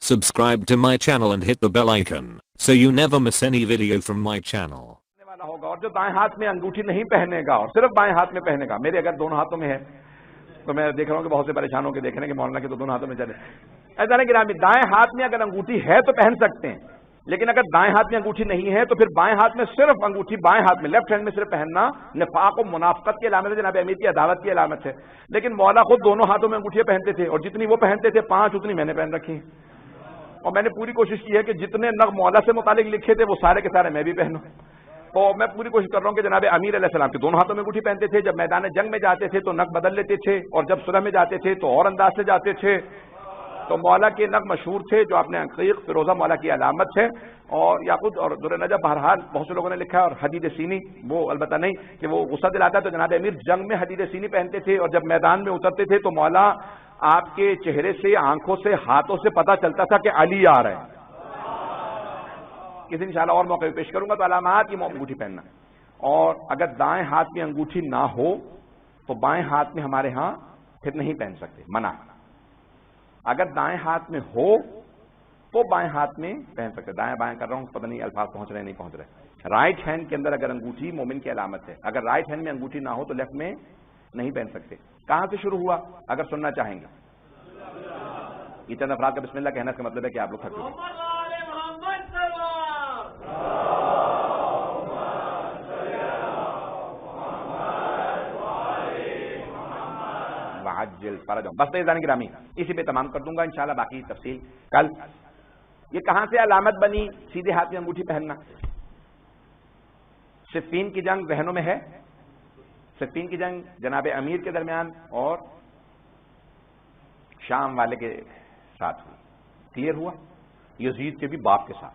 Subscribe to my channel and hit the bell icon so you never miss any video from my channel. वाला होगा और जो दाएं हाथ में अंगूठी नहीं पहनेगा और सिर्फ बाएं हाथ में पहनेगा, मेरे अगर दोनों हाथों में है तो मैं देख रहा हूँ कि बहुत से परेशान होकर देख रहे हैं कि मौलाना के तो दोनों हाथों में चले। ऐसा नहीं कि दाएं हाथ में अगर अंगूठी है तो पहन सकते हैं, लेकिन अगर दाएं हाथ में अंगूठी नहीं है तो फिर बाएं हाथ में सिर्फ अंगूठी, बाएं हाथ में लेफ्ट हैंड में सिर्फ पहनना निफाक और मुनाफकत की अलामत है, जनाब अमीर की अदावत की अलामत है। लेकिन मौला खुद दोनों हाथों में अंगूठियां पहनते थे और जितनी वो पहनते थे 5 उतनी मैंने पहन रखी है। और मैंने पूरी कोशिश की है कि जितने नग मौला से मुतालिक लिखे थे वो सारे के सारे मैं भी पहनूं। तो मैं पूरी कोशिश कर रहा हूं कि जनाब अमीर अलैहिस्सलाम के दोनों हाथों में अंगूठी पहनते थे, जब मैदान जंग में जाते थे तो नग बदल लेते थे और जब सुलह में जाते थे तो और अंदाज से जाते थे। तो मौला के नग मशहूर थे जो आपने अकीक फिरोजा मौला की अलामत है। और याकुत और दुर नजब बहरहाल बहुत से लोगों ने लिखा है, और हदीद सीनी वो अलबत्ता नहीं कि वो गुस्सा दिलाता है, तो जनाब अमीर जंग में हदीद सीनी पहनते थे और जब मैदान में उतरते थे तो मौला आपके चेहरे से, आंखों से, हाथों से पता चलता था कि अली आ रहे हैं। किसी इंशाल्लाह और मौके पेश करूंगा। तो अलामात की अंगूठी पहनना, और अगर दाएं हाथ में अंगूठी ना हो तो बाएं हाथ में हमारे यहां फिर नहीं पहन सकते, मना। अगर दाएं हाथ में हो तो बाएं हाथ में पहन सकते। दाएं बाएं कर रहा हूं, पता नहीं अल्फाज पहुंच रहे नहीं पहुंच रहे। राइट हैंड के अंदर अगर अंगूठी मोमिन की अलामत है, अगर राइट हैंड में अंगूठी ना हो तो लेफ्ट में नहीं पहन सकते। कहां से शुरू हुआ अगर सुनना चाहेंगे? ये चंद अफराद का बिस्मिल्लाह कहना का मतलब है कि आप लोग थक चुके। बस तेजान गिरामी इसी पे तमाम कर दूंगा इंशाल्लाह, बाकी तफसील कल। ये कहां से अलामत बनी सीधे हाथ में अंगूठी पहनना? सिफ़ीन की जंग जहनों में है। सिफ़ीन की जंग जनाब अमीर के दरमियान और शाम वाले के साथ हुई, क्लियर हुआ, यजीद के भी बाप के साथ।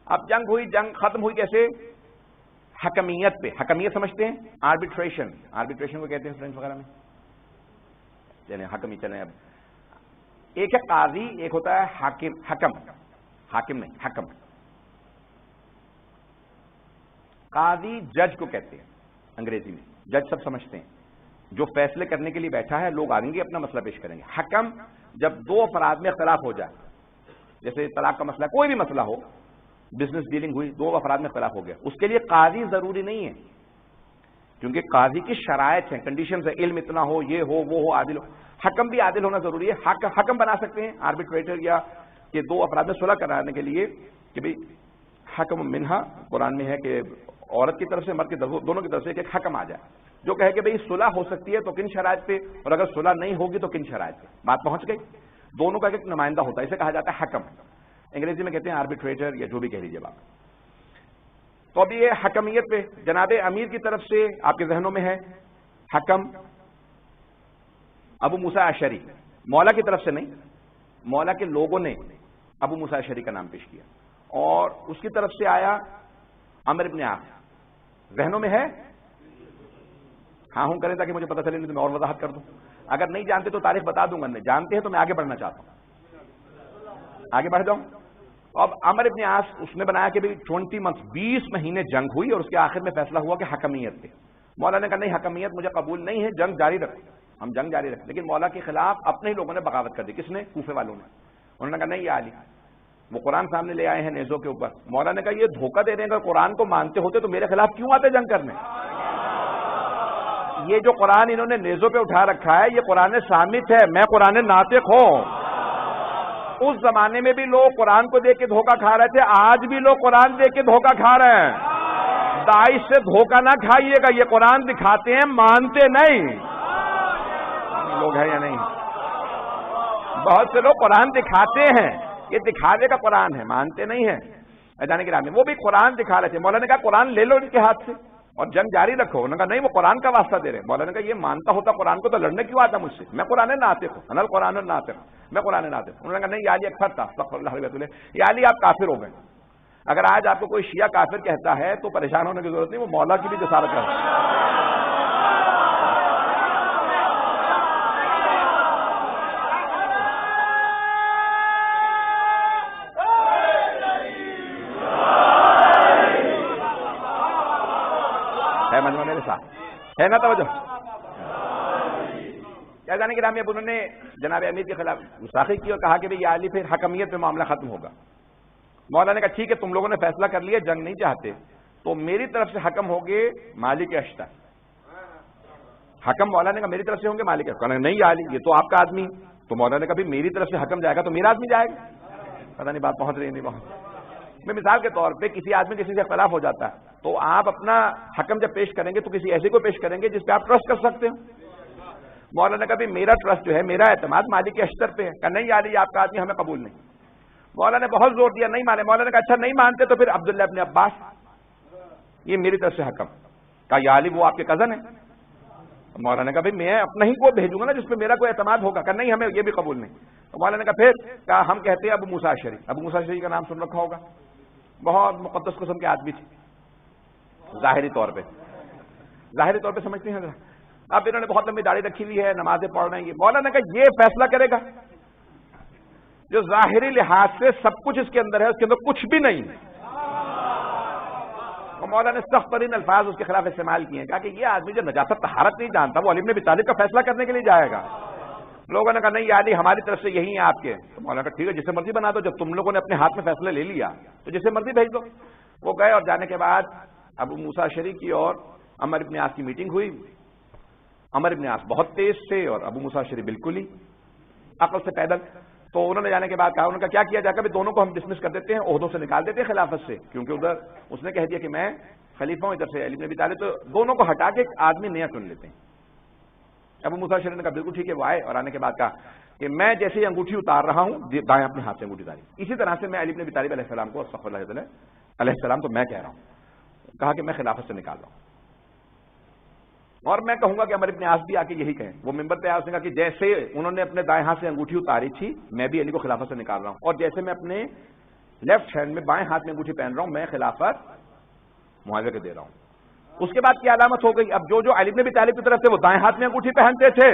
अब जंग हुई, जंग खत्म हुई कैसे? हकमियत पे। हकमियत समझते हैं? आर्बिट्रेशन, आर्बिट्रेशन को कहते हैं फ्रेंच वगैरह में, यानी हकमी। चले अब एक है काजी, एक होता है हाकिम। हकम, हाकिम नहीं, हकम। काजी जज को कहते हैं अंग्रेजी में, जज सब समझते हैं, जो फैसले करने के लिए बैठा है, लोग आएंगे अपना मसला पेश करेंगे। हकम जब दो अफराद में इख्तलाफ हो जाए, जैसे तलाक का मसला, कोई भी मसला हो, बिजनेस डीलिंग हुई, दो अफराद में इख्तलाफ हो गया, उसके लिए काजी जरूरी नहीं है, क्योंकि काजी की शरायत है, कंडीशंस है, इल्म इतना हो, ये हो, वो हो, आदिल हो। हकम भी आदिल होना जरूरी है। हकम बना सकते हैं आर्बिट्रेटर, या कि दो अफराद में सुलह कराने के लिए कि भाई हकम मिन्हा, कुरान में है कि औरत की तरफ से मर्द की तरफ, दोनों की तरफ से एक हकम आ जाए जो कहे कि भाई सुलह हो सकती है तो किन शरायत पे, और अगर सुलह नहीं होगी तो किन शरायत पे। बात पहुंच गई। दोनों का एक नुमाइंदा होता है, इसे कहा जाता है हकम। अंग्रेजी में कहते हैं आर्बिट्रेटर, या जो भी कह लीजिए बात। तो अभी ये हकमियत पे जनाब अमीर की तरफ से आपके जहनों में है हकम अबू मूसा अशरी, मौला की तरफ से नहीं, मौला के लोगों ने अबू मूसा अशरी का नाम पेश किया, और उसकी तरफ से आया अमर इब्न आस। जहनों में है? हाँ हूं करें ताकि मुझे पता चले, नहीं तो मैं और वजाहत कर दूं। अगर नहीं जानते तो तारीख बता दूंगा, नहीं जानते हैं तो मैं आगे बढ़ना चाहता हूं, आगे बढ़ जाऊं। अब अमर इब्न आस उसने बनाया कि भाई 20 मंथ, 20 महीने जंग हुई और उसके आखिर में फैसला हुआ कि हकमियत पे। मौला ने कहा नहीं, हकमियत मुझे कबूल नहीं है, जंग जारी रखो, हम जंग जारी रखें। लेकिन मौला के खिलाफ अपने ही लोगों ने बगावत कर दी। किसने? कूफे वालों ने। उन्होंने कहा नहीं, ये आली, वो कुरान सामने ले आए हैं नेज़ों के ऊपर। मौला ने कहा ये धोखा दे देंगे, कुरान को मानते होते तो मेरे खिलाफ क्यों आते जंग करने? ये जो कुरान इन्होंने नेज़ों पे उठा रखा है, ये कुरान सामित है, मैं कुरान नातिक हूं। उस जमाने में भी लोग कुरान को देख के धोखा खा रहे थे, आज भी लोग कुरान देख के धोखा खा रहे हैं। दाइश से धोखा ना खाइएगा, ये कुरान दिखाते हैं, मानते नहीं। लोग हैं या नहीं? बहुत से लोग कुरान दिखाते हैं, ये दिखावे का कुरान है, मानते नहीं है। जाने के राम वो भी कुरान दिखा रहे थे। मौला ने कहा कुरान ले लो इनके हाथ से और जंग जारी रखो। उन्होंने कहा नहीं, वो कुरान का वास्ता दे रहे। मौला ने कहा ये मानता होता कुरान को तो लड़ने क्यों आता मुझसे? मैं कुरान नातिक हूं, अनल कुरान नातिक, मैं कुरान नातिक। उन्होंने कहा नहीं, याली अक्सर था, याली आप काफिर हो गए। अगर आज आपको कोई शिया काफिर कहता है तो परेशान होने की जरूरत नहीं, वो मौला की भी जसारत है। मजमा मेरे साथ है ना? तवज्जो। جانے کے نام اب انہوں نے جناب امیر کے خلاف گستاخی کی اور کہا کہ یہ علی پھر حکمیت پہ معاملہ ختم ہوگا. مولانا نے کہا ٹھیک ہے تم لوگوں نے فیصلہ کر لیا جنگ نہیں چاہتے تو میری طرف سے حکم ہوگے مالک اشتر. حکم مولانا نے کہا میری طرف سے ہوں گے مالک اشتر. کہا نہیں علی یہ تو آپ کا آدمی. تو مولانا نے کہا میری طرف سے حکم جائے گا تو میرا آدمی جائے گا. پتہ نہیں بات پہنچ رہی نہیں پہنچ. میں مثال کے طور پہ کسی آدمی کسی سے اختلاف ہو جاتا ہے تو آپ اپنا حکم جب پیش کریں گے تو کسی ایسے کو پیش کریں گے جس پہ آپ ٹرسٹ کر سکتے ہو. مولانا نے کہا میرا ٹرسٹ جو ہے میرا اعتماد مالک اشتر پہ ہے. کہا نہیں علی آپ کا آدمی ہمیں قبول نہیں. مولانا نے بہت زور دیا نہیں مانے. مولانا نے کہا اچھا نہیں مانتے تو پھر عبداللہ ابن عباس یہ میری طرف سے حکم. کہا یا علی وہ آپ کے کزن ہیں. مولانا نے کہا بھائی میں اپنا ہی کو بھیجوں گا نا جس پہ میرا کوئی اعتماد ہوگا. کہا نہیں ہمیں یہ بھی قبول نہیں. تو مولانا نے کہا پھر کہا ہم کہتے ہیں ابو موسیٰ اشعری. ابو موسیٰ اشعری کا نام سن رکھا ہوگا بہت مقدس قسم کے آدمی تھے ظاہری طور پہ سمجھتے ہیں. اب انہوں نے بہت لمبی داڑھی رکھی ہوئی ہے نمازیں پڑھ رہے ہیں. مولانا نے کہا یہ فیصلہ کرے گا جو ظاہری لحاظ سے سب کچھ اس کے اندر ہے اس کے اندر کچھ بھی نہیں. اور مولانا نے سخت ترین الفاظ اس کے خلاف استعمال کیے ہیں. کہا کہ یہ آدمی جو نجاست طہارت نہیں جانتا وہ علی بن ابی طالب کا فیصلہ کرنے کے لیے جائے گا. لوگوں نے کہا نہیں علی ہماری طرف سے یہی ہیں آپ کے. تو مولانا نے کہا ٹھیک ہے جسے مرضی بنا دو. جب تم لوگوں نے اپنے ہاتھ میں فیصلہ لے لیا تو جسے مرضی بھیج دو. وہ گئے اور جانے کے بعد ابو موسیٰ اشعری کی اور عمر ابن عاص کی میٹنگ ہوئی. عمر ابن عاص بہت تیز تھے اور ابو موسیٰ اشعری بالکل ہی عقل سے پیدل. تو انہوں نے جانے کے بعد کہا انہوں نے کہا کیا کیا جا کر دونوں کو ہم ڈسمس کر دیتے ہیں عہدوں سے نکال دیتے ہیں خلافت سے کیونکہ ادھر اس نے کہہ دیا کہ میں خلیفہ ہوں ادھر سے علی بن ابی طالب. تو دونوں کو ہٹا کے ایک آدمی نیا چن لیتے ہیں. ابو موسیٰ اشعری نے کہا بالکل ٹھیک ہے. وہ آئے اور آنے کے بعد کہا کہ میں جیسے ہی انگوٹھی اتار رہا ہوں دائیں اپنے ہاتھ سے انگوٹھی اتاری. اسی طرح سے میں علی بن ابی طالب علیہ السلام کو استغفر اللہ علیہ السلام کو میں کہہ رہا ہوں. کہا کہ میں خلافت سے نکال رہا ہوں اور میں کہوں گا کہ عمر ابن عاص بھی آ کے یہی کہیں. وہ ممبر پہ آیا اس نے کہا کہ جیسے انہوں نے اپنے دائیں ہاتھ سے انگوٹھی اتاری تھی میں بھی علی کو خلافت سے نکال رہا ہوں اور جیسے میں اپنے لیفٹ ہینڈ میں بائیں ہاتھ میں انگوٹھی پہن رہا ہوں میں خلافت معاویہ کو دے رہا ہوں. اس کے بعد کیا علامت ہو گئی. اب جو علی بن ابی طالب کی طرف سے وہ دائیں ہاتھ میں انگوٹھی پہنتے تھے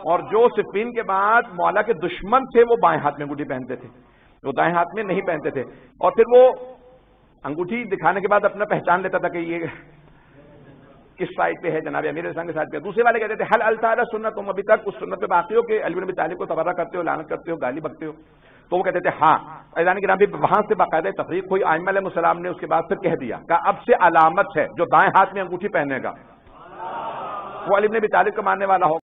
اور جو صفین کے بعد مولا کے دشمن تھے وہ بائیں ہاتھ میں انگوٹھی پہنتے تھے وہ دائیں ہاتھ میں نہیں پہنتے تھے. اور پھر وہ انگوٹھی دکھانے کے بعد اپنا پہچان لیتا تھا کہ یہ کس سائڈ پہ ہے جناب امیر الاسلام کے سائڈ پہ. دوسرے والے کہتے تھے حل التعالی سنت تم ابھی تک اس سنت پہ باقی ہو کہ علی بن ابی طالب کو تبرہ کرتے ہو لعنت کرتے ہو گالی بکتے ہو. تو وہ کہتے تھے ہاں. ایضان کے نام بھی وہاں سے باقاعدہ تفریق ہوئی. ائمہ علیہ السلام نے اس کے بعد پھر کہہ دیا کہ اب سے علامت ہے جو دائیں ہاتھ میں انگوٹھی پہنے گا وہ علی بن ابی طالب کا ماننے والا ہو.